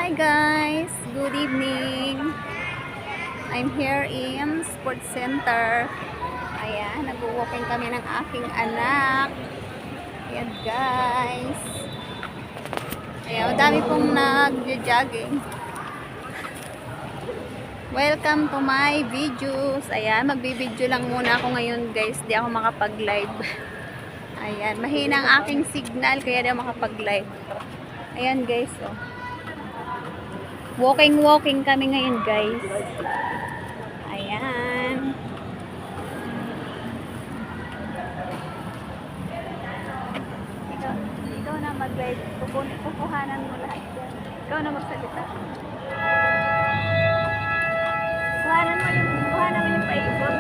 Hi guys, good evening. I'm here in Sports Center. Ayan, nag-walking kami ng aking anak. Ayan guys. Ayan, dami pong nag-jogging. Welcome to my videos. Ayan, magbibideo lang muna ako ngayon guys. Di ako makapag-live. Ayan, mahina ang aking signal kaya di ako makapag-live. Ayan guys, oh. Walking kami ngayon guys. Ayan. Ikaw na mag-live. Kukuhanan mo lahat yan. Ikaw na magsalita. Kuhanan mo yung paikot.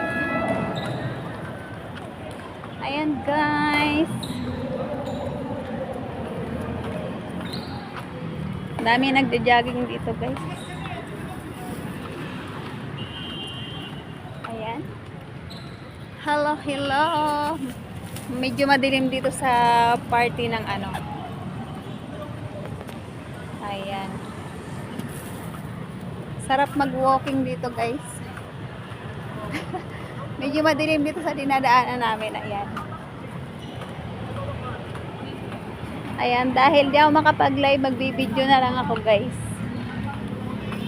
Ayan guys. Dami nagja-jogging dito guys. Ayan. Hello. Medyo madilim dito sa party ng ano. Ayan. Sarap mag-walking dito guys. Medyo madilim dito sa dinadaanan namin. Ayan. Ayan, dahil di ako makapag-live, magbibideo na lang ako guys.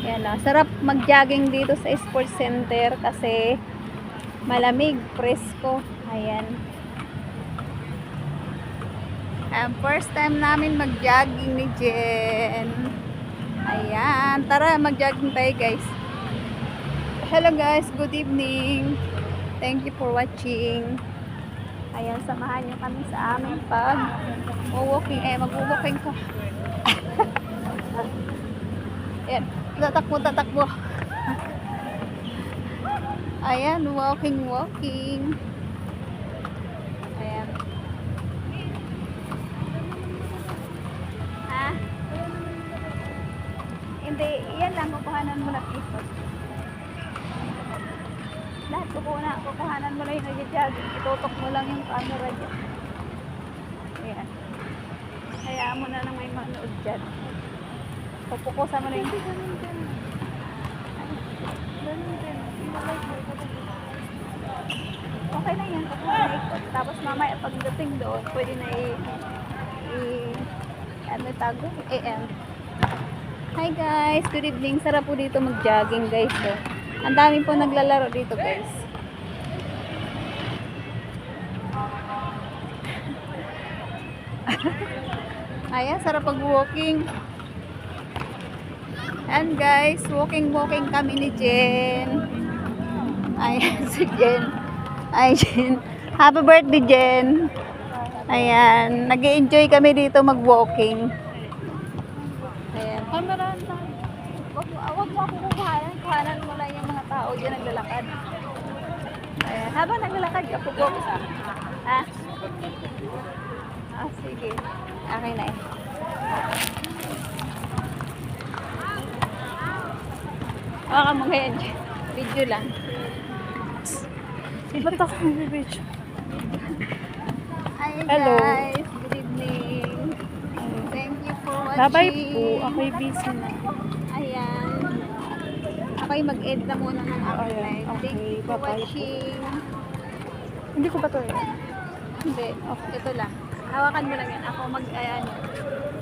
Ayan o, sarap mag-jogging dito sa Sports Center kasi malamig, presko. Ayan. First time namin mag-jogging ni Jen. Ayan, tara mag-jogging tayo guys. Hello guys, good evening. Thank you for watching. Ayan, samahan niyo kami sa aming mag-walking ko. Ayan, tatakbo. Ayan, walking. Ayan. Ha? Hindi, yan lang, kukuhanan mo na ito. Lahat kukuhanan mo lang yung nag-jogging. Itutok mo lang yung camera dyan. Ayan. Hayaan mo na lang may manood dyan. Pupukusan mo na yung... Okay lang yan. Ikot. Tapos mamaya pagdating doon, pwede na AM. Hi guys, good evening. Sarap po dito mag-jogging guys. So. Ang dami po naglalaro dito guys. Ayan, sarap pag-walking. And guys, walking kami ni Jen. Ayan, si Jen. Ay, Jen. Happy birthday, Jen. Ayan, nag-enjoy kami dito mag-walking. Ayan. Huwag mo ako kuhanan mo lang yung mga tao dyan naglalakad. Ayan. Habang naglalakad ka, pag-walk ka. Ha? Sige. Okay na eh. Baka mo ngayon. Video lang. Ba't ako mag-video? Hi Hello. guys. Good evening. Thank you for watching. Bye-bye po. Ako'y busy na. Ayan. Ako'y mag-end na muna ng aking Ayan, live. okay. Thank you for Bye-bye po. watching. Hindi ko ba ito yan? Hindi. Okay. Ito lang. Hawakan mo lang yan. Ako ayan.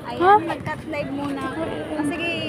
Huh? Mag-cut live muna ako. Sige,